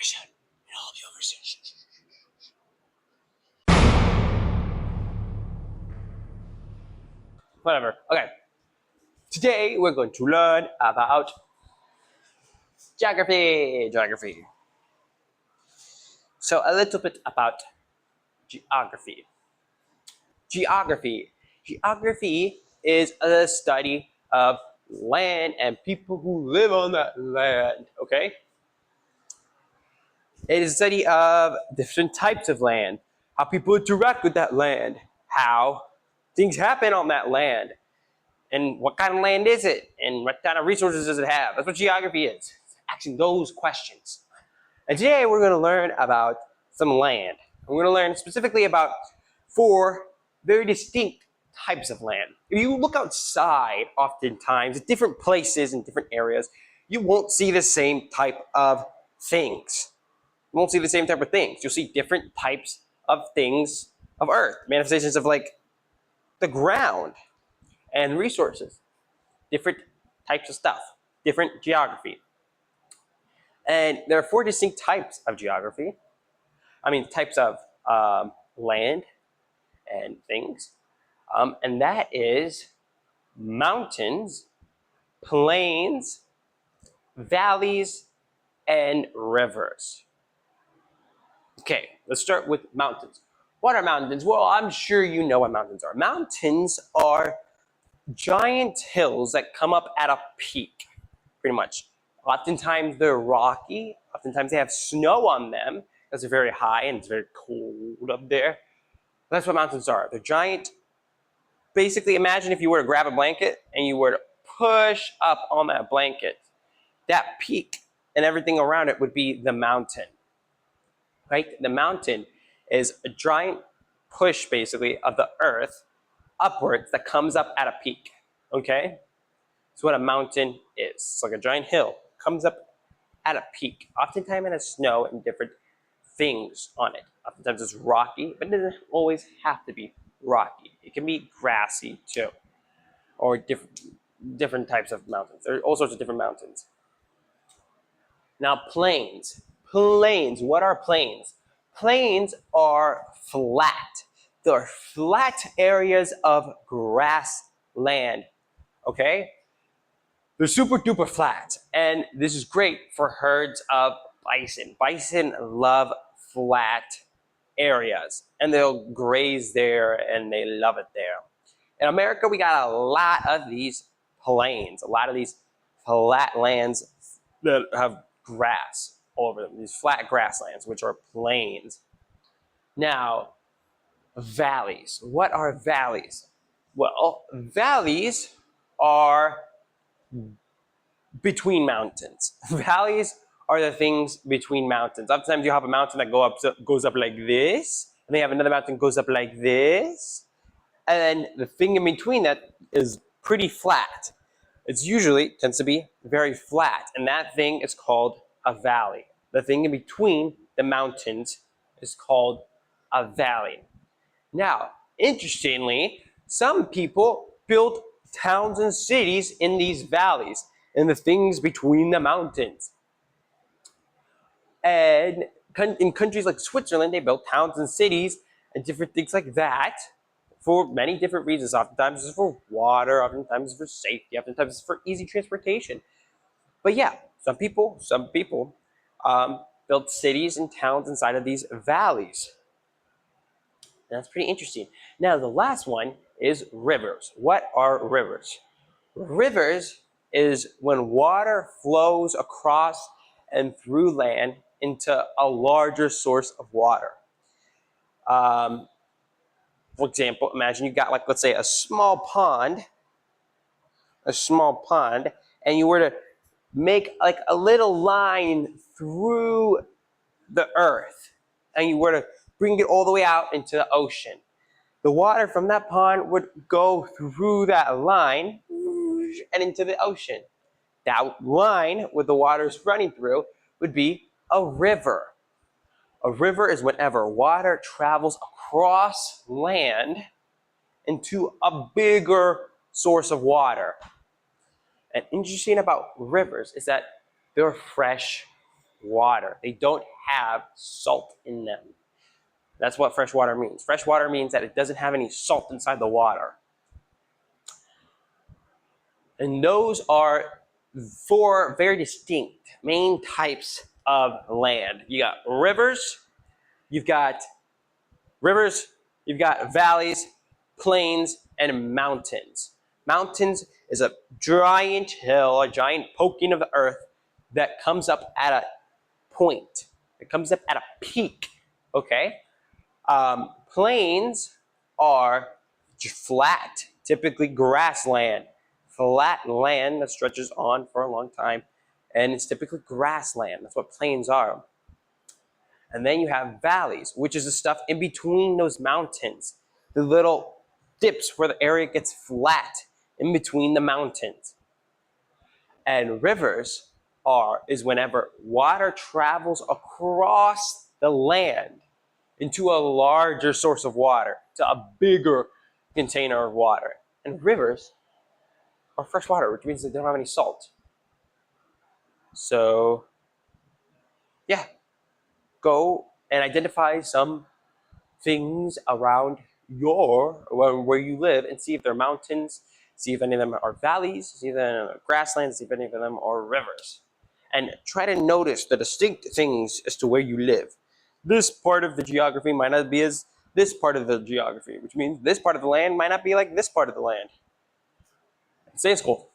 soon. It'll all be over soon. Whatever. Okay. Today we're going to learn about geography. So a little bit about geography. Geography is the study of land and people who live on that land, okay? It is a study of different types of land, how people interact with that land, how things happen on that land, and what kind of land is it, and what kind of resources does it have. That's what geography is. It's asking those questions. And today we're going to learn about some land. We're going to learn specifically about 4 very distinct types of land. If you look outside, oftentimes, at different places and different areas, you won't see the same type of things. You won't see the same type of things. You'll see different types of things of Earth, manifestations of like the ground and resources, different types of stuff, different geography. And there are 4 distinct types of geography. Types of land and things. And that is mountains, plains, valleys, and rivers. Okay, let's start with mountains. What are mountains? Well, I'm sure you know what mountains are. Mountains are giant hills that come up at a peak, pretty much. Oftentimes they're rocky. Oftentimes they have snow on them because they're very high and it's very cold up there. That's what mountains are. They're giant. Basically, imagine if you were to grab a blanket and you were to push up on that blanket. That peak and everything around it would be the mountain, right? The mountain is a giant push, basically, of the earth upwards that comes up at a peak, okay? That's what a mountain is. It's like a giant hill, comes up at a peak. Oftentimes it has snow and different things on it. Oftentimes it's rocky, but it doesn't always have to be rocky. It can be grassy too, or different types of mountains. There are all sorts of different mountains. Now plains. What are plains? Plains are flat. They're flat areas of grassland, okay? They're super duper flat, and this is great for herds of bison. Bison love flat areas, and they'll graze there, and they love it there. In America, we got a lot of these plains, a lot of these flat lands that have grass all over them, these flat grasslands, which are plains. Now, valleys. What are valleys? Well, valleys are between mountains. Valleys are the things between mountains. Sometimes you have a mountain that goes up like this, and then you have another mountain that goes up like this, and then the thing in between that is pretty flat. It's usually tends to be very flat, and that thing is called a valley. The thing in between the mountains is called a valley. Now, interestingly, some people built towns and cities in these valleys, in the things between the mountains. And in countries like Switzerland, they built towns and cities and different things like that for many different reasons. Oftentimes it's for water, oftentimes it's for safety, oftentimes it's for easy transportation. But yeah, some people built cities and towns inside of these valleys. And that's pretty interesting. Now, the last one is rivers. What are rivers? Rivers is when water flows across and through land into a larger source of water. For example, imagine you got, like, let's say a small pond, and you were to make like a little line through the earth, and you were to bring it all the way out into the ocean. The water from that pond would go through that line and into the ocean. That line with the waters running through would be a river. A river is whenever water travels across land into a bigger source of water. And interesting about rivers is that they're fresh water. They don't have salt in them. That's what freshwater means. Freshwater means that it doesn't have any salt inside the water. And those are 4 very distinct main types of land. You got rivers, you've got valleys, plains, and mountains. Mountains is a giant hill, a giant poking of the earth that comes up at a point. It comes up at a peak, okay? Plains are flat, typically grassland. Flat land that stretches on for a long time, and it's typically grassland. That's what plains are. And then you have valleys, which is the stuff in between those mountains, the little dips where the area gets flat in between the mountains. And rivers is whenever water travels across the land into a larger source of water, to a bigger container of water. And rivers are fresh water, which means they don't have any salt. So, yeah, go and identify some things around where you live and see if they're mountains, see if any of them are valleys, see if any of them are grasslands, see if any of them are rivers. And try to notice the distinct things as to where you live. This part of the geography might not be as this part of the geography, which means this part of the land might not be like this part of the land. Stay in school.